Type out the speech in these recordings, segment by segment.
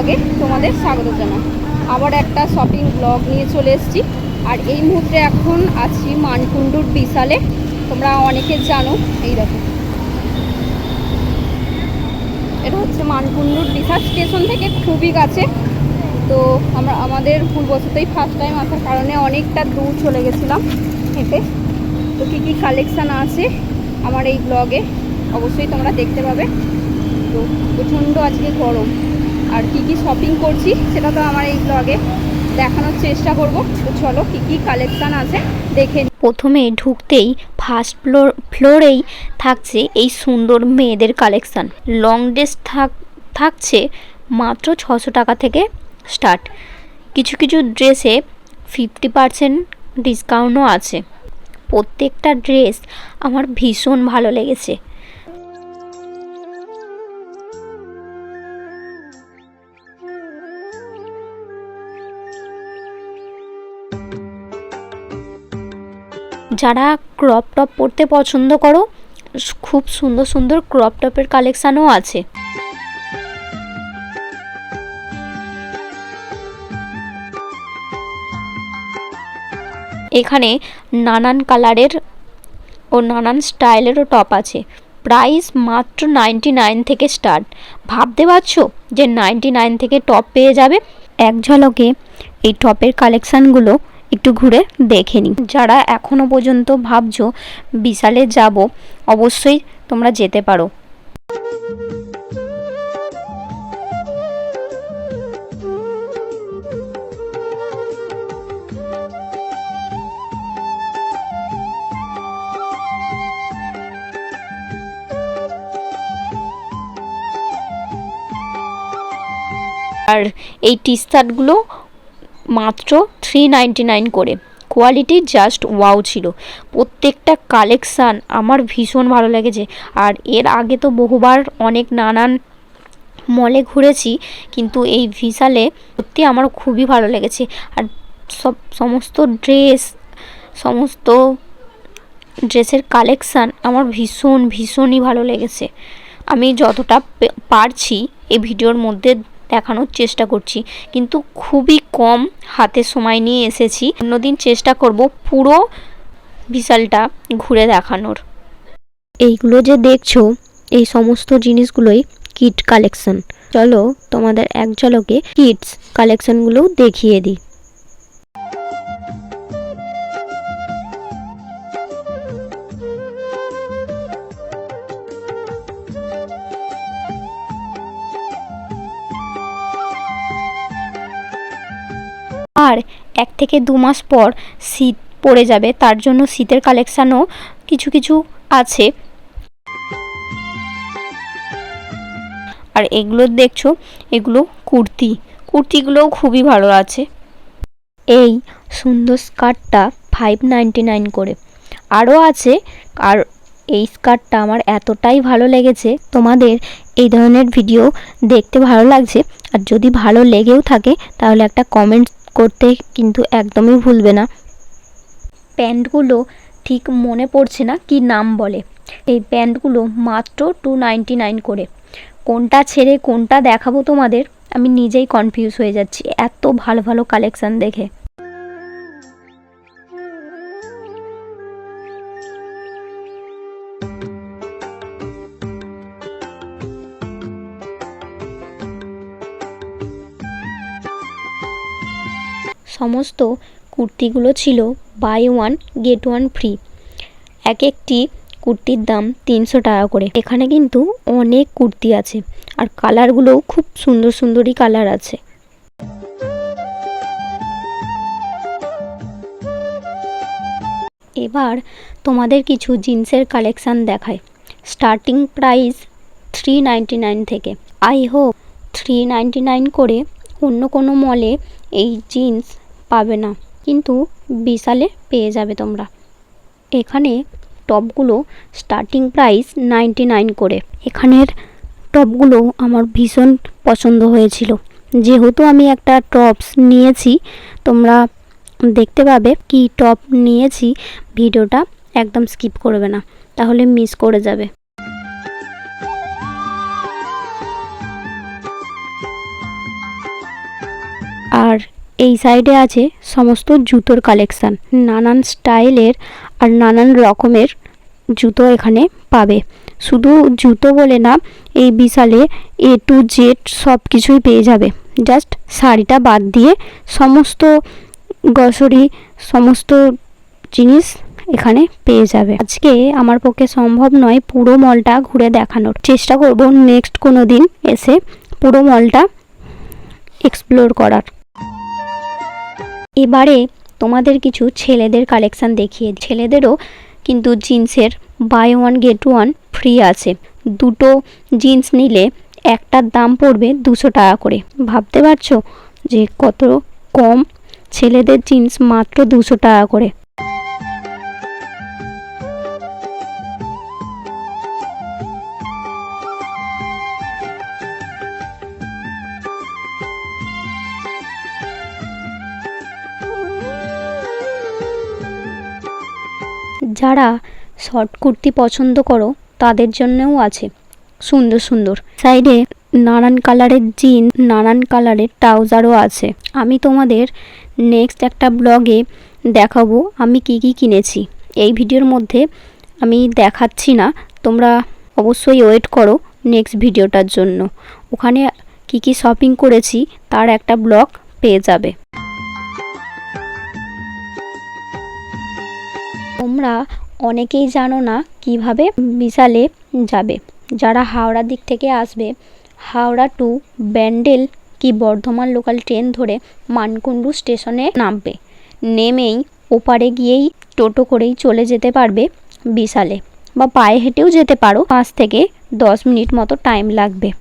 ব্লগে তোমাদের স্বাগত জানাই। আবার একটা শপিং ব্লগ নিয়ে চলে এসেছি। আর এই মুহূর্তে এখন আছি মানকুণ্ডুর বিশালে। তোমরা অনেকে জানো, এই দেখো এটা হচ্ছে মানকুণ্ডুর বিশাল স্টেশন থেকে খুবই কাছে। তো আমাদের ভুলবশতই ফার্স্ট টাইম আসার কারণে অনেকটা দূর চলে গেছিলাম হেঁটে। তো কী কী কালেকশান আছে আমার এই ব্লগে অবশ্যই তোমরা দেখতে পাবে। তো প্রচণ্ড আজকে গরম, আর কি কি শপিং করছি সেটা তো আমার এই ব্লগে দেখানোর চেষ্টা করব। তো চলো কী কী কালেকশান আছে দেখে। প্রথমে ঢুকতেই ফার্স্ট ফ্লোরেই থাকছে এই সুন্দর মেয়েদের কালেকশান। লং ড্রেস থাকছে মাত্র 600 টাকা থেকে স্টার্ট। কিছু কিছু ড্রেসে 50% ডিসকাউন্টও আছে। প্রত্যেকটা ড্রেস আমার ভীষণ ভালো লেগেছে। যারা ক্রপ টপ পরতে পছন্দ করো, খুব সুন্দর সুন্দর ক্রপ টপের কালেকশানও আছে। এখানে নানান কালারের ও নানান স্টাইলেরও টপ আছে। প্রাইস মাত্র 99 থেকে স্টার্ট। ভাবতে পারছো যে 99 থেকে টপ পেয়ে যাবে? এক ঝলকে এই টপের কালেকশানগুলো একটু ঘুরে দেখে নিই। যারা এখনও পর্যন্ত ভাবছো বিশালে যাব, অবশ্যই তোমরা যেতে পারো। আর এই টি শার্টগুলো মাত্র 399 করে। কোয়ালিটি জাস্ট ওয়াও ছিল। প্রত্যেকটা কালেকশান আমার ভীষণ ভালো লেগেছে। আর এর আগে তো বহুবার অনেক নানান মলে ঘুরেছি, কিন্তু এই বিশালে সত্যি আমার খুবই ভালো লেগেছে। আর সমস্ত ড্রেসের কালেকশান আমার ভীষণই ভালো লেগেছে। আমি যতটা পারছি এই ভিডিওর মধ্যে দেখানোর চেষ্টা করছি, কিন্তু খুবই কম হাতে সময় নিয়ে এসেছি। অন্যদিন চেষ্টা করব পুরো বিশালটা ঘুরে দেখানোর। এইগুলো যে দেখছো, এই সমস্ত জিনিসগুলোই কিড কালেকশন। চলো তোমাদের এক ঝলকে কিডস কালেকশনগুলো দেখিয়ে দিই। আর 1 থেকে 2 মাস পর শীত পড়ে যাবে, তার জন্য শীতের কালেকশানও কিছু কিছু আছে। আর এগুলো দেখছো, এগুলো কুর্তিগুলোও খুবই ভালো আছে। এই সুন্দর স্কার্টটা 599 করে। আরও আছে। আর এই স্কার্টটা আমার এতটাই ভালো লেগেছে। তোমাদের এই ধরনের ভিডিও দেখতে ভালো লাগছে, আর যদি ভালো লেগেও থাকে তাহলে একটা কমেন্ট করতে কিন্তু একদমই ভুলবে না। প্যান্টগুলো ঠিক মনে পড়ছে না কি নাম বলে। এই প্যান্টগুলো মাত্র 299 করে। কোনটা ছেড়ে কোনটা দেখাবো তোমাদের, আমি নিজেই কনফিউজ হয়ে যাচ্ছি এত ভালো ভালো কালেকশান দেখে। সমস্ত কুর্তিগুলো ছিল বাই 1 গেট 1 ফ্রি। একটি কুর্তির দাম 300 টাকা করে। এখানে কিন্তু অনেক কুর্তি আছে, আর কালারগুলোও খুব সুন্দরই কালার আছে। এবার তোমাদের কিছু জিন্সের কালেকশান দেখায়। স্টার্টিং প্রাইস 399 থেকে। আই হোপ 399 করে অন্য কোনো মলে এই জিন্স পাবে না, কিন্তু বিশালে পেয়ে যাবে তোমরা। এখানে টপগুলো স্টার্টিং প্রাইস 99 করে। এখানের টপগুলো আমার ভীষণ পছন্দ হয়েছিল। যেহেতু আমি একটা টপস নিয়েছি, তোমরা দেখতে পাবে কি টপ নিয়েছি। ভিডিওটা একদম স্কিপ করবে না, তাহলে মিস করে যাবে। আর এই সাইডে আছে সমস্ত জুতোর কালেকশান, নানান স্টাইলের আর নানান রকমের জুতো এখানে পাবে। শুধু জুতো বলে না, এই বিশালে A to Z সব কিছুই পেয়ে যাবে। জাস্ট শাড়িটা বাদ দিয়ে সমস্ত গ্রসারি, সমস্ত জিনিস এখানে পেয়ে যাবে। আজকে আমার পক্ষে সম্ভব নয় পুরো মলটা ঘুরে দেখানোর, চেষ্টা করব নেক্সট কোনো দিন এসে পুরো মলটা এক্সপ্লোর করার। এবারে তোমাদের কিছু ছেলেদের কালেকশান দেখিয়ে, ছেলেদেরও কিন্তু জিন্সের buy one get one free আছে। দুটো জিন্স নিলে একটার দাম পড়বে 200 টাকা করে। ভাবতে পারছো যে কত কম, ছেলেদের জিন্স মাত্র 200 টাকা করে। যারা শর্ট কুর্তি পছন্দ করো তাদের জন্যও আছে সুন্দর সুন্দর। সাইডে নানান কালারের জিন্স, নানান কালারের ট্রাউজারও আছে। আমি তোমাদের নেক্সট একটা ব্লগে দেখাবো আমি কি কি কিনেছি। এই ভিডিওর মধ্যে আমি দেখাচ্ছি না, তোমরা অবশ্যই ওয়েট করো নেক্সট ভিডিওটার জন্য। ওখানে কি কি শপিং করেছি তার একটা ব্লগ পেয়ে যাবে। তোমরা অনেকেই জানো না কিভাবে বিশালে যাবে। যারা হাওড়ার দিক থেকে আসবে, হাওড়া টু ব্যান্ডেল কি বর্ধমান লোকাল ট্রেন ধরে মানকুণ্ডু স্টেশনে নামবে। নেমেই ওপারে গিয়েই টোটো করেই চলে যেতে পারবে বিশালে, বা পায়ে হেঁটেও যেতে পারো। 5 থেকে 10 মিনিট মতো টাইম লাগবে।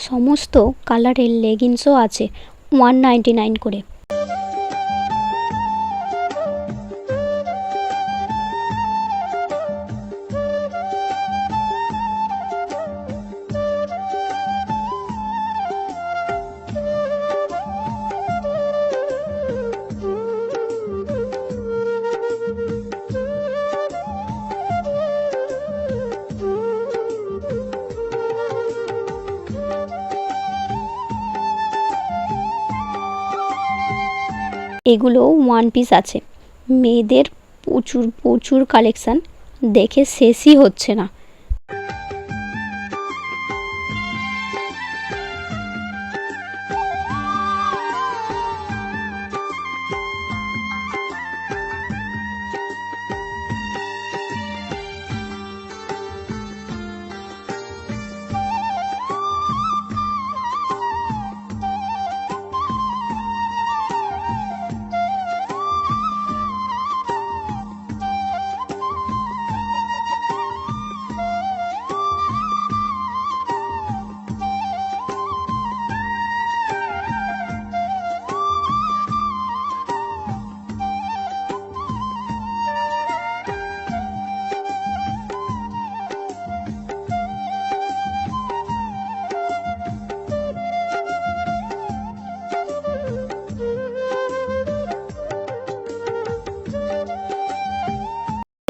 সমস্ত কালারের লেগিংসও আছে 199 করে। এগুলো 1 পিস আছে। মেয়েদের প্রচুর প্রচুর কালেকশান, দেখে শেষই হচ্ছে না।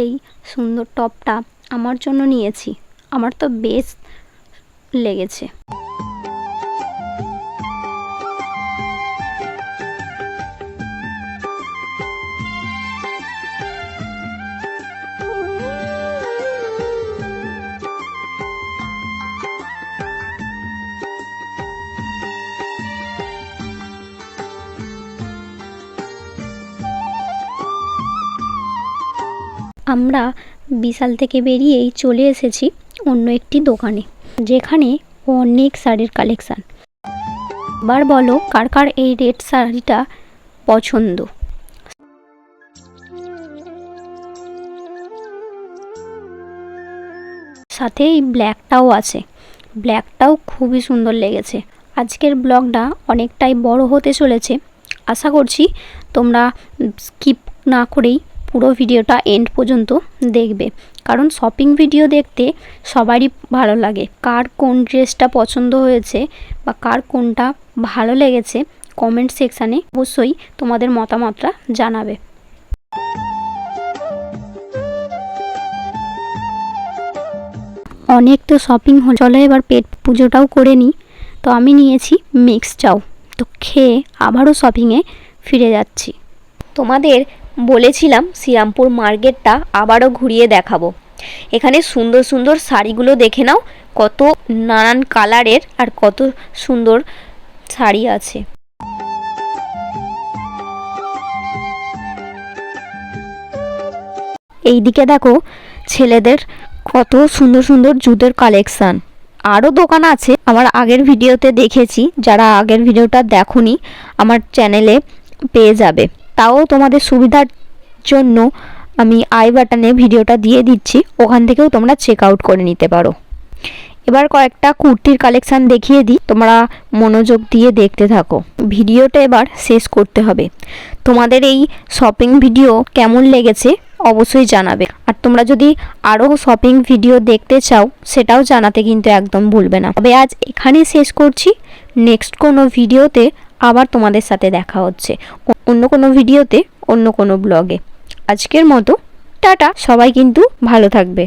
এই সুন্দর টপটা আমার জন্য নিয়েছি, আমার তো বেশ লেগেছে। আমরা বিশাল থেকে বেরিয়েই চলে এসেছি অন্য একটি দোকানে, যেখানে অনেক শাড়ির কালেকশান। এবার বলো কার কার এই রেড শাড়িটা পছন্দ। সাথে এই ব্ল্যাকটাও আছে, ব্ল্যাকটাও খুবই সুন্দর লেগেছে। আজকের ব্লগটা অনেকটাই বড় হতে চলেছে, আশা করছি তোমরা স্কিপ না করেই পুরো ভিডিওটা এন্ড পর্যন্ত দেখবে, কারণ শপিং ভিডিও দেখতে সবারই ভালো লাগে। কার কোন ড্রেসটা পছন্দ হয়েছে বা কার কোনটা ভালো লেগেছে কমেন্ট সেকশানে অবশ্যই তোমাদের মতামতটা জানাবে। অনেক তো শপিং হলো, চলো এবার পেট পুজোটাও করে নিই। তো আমি নিয়েছি মিক্স চাউ, তো খেয়ে আবারও শপিংয়ে ফিরে যাচ্ছি। তোমাদের বলেছিলাম শ্রীরামপুর মার্কেটটা আবারও ঘুরিয়ে দেখাবো। এখানে সুন্দর সুন্দর শাড়িগুলো দেখে নাও, কত নানান কালারের আর কত সুন্দর শাড়ি আছে। এইদিকে দেখো ছেলেদের কত সুন্দর সুন্দর জুতোর কালেকশান। আরও দোকান আছে, আমার আগের ভিডিওতে দেখেছি, যারা আগের ভিডিওটা দেখোনি আমার চ্যানেলে পেয়ে যাবে। তাও তোমাদের সুবিধার জন্য আমি আই বাটনে ভিডিওটা দিয়ে দিচ্ছি, ওখান থেকেও তোমরা চেক আউট করে নিতে পারো। এবার কয়েকটা কুর্তির কালেকশান দেখিয়ে দিই, তোমরা মনোযোগ দিয়ে দেখতে থাকো। ভিডিওটা এবার শেষ করতে হবে। তোমাদের এই শপিং ভিডিও কেমন লেগেছে অবশ্যই জানাবে, আর তোমরা যদি আরও শপিং ভিডিও দেখতে চাও সেটাও জানাতে কিন্তু একদম ভুলবে না। তবে আজ এখানেই শেষ করছি, নেক্সট কোনো ভিডিওতে আবার তোমাদের সাথে দেখা হচ্ছে, অন্য কোনো ভিডিওতে, অন্য কোনো ব্লগে। আজকের মতো টাটা, সবাই কিন্তু ভালো থাকবে।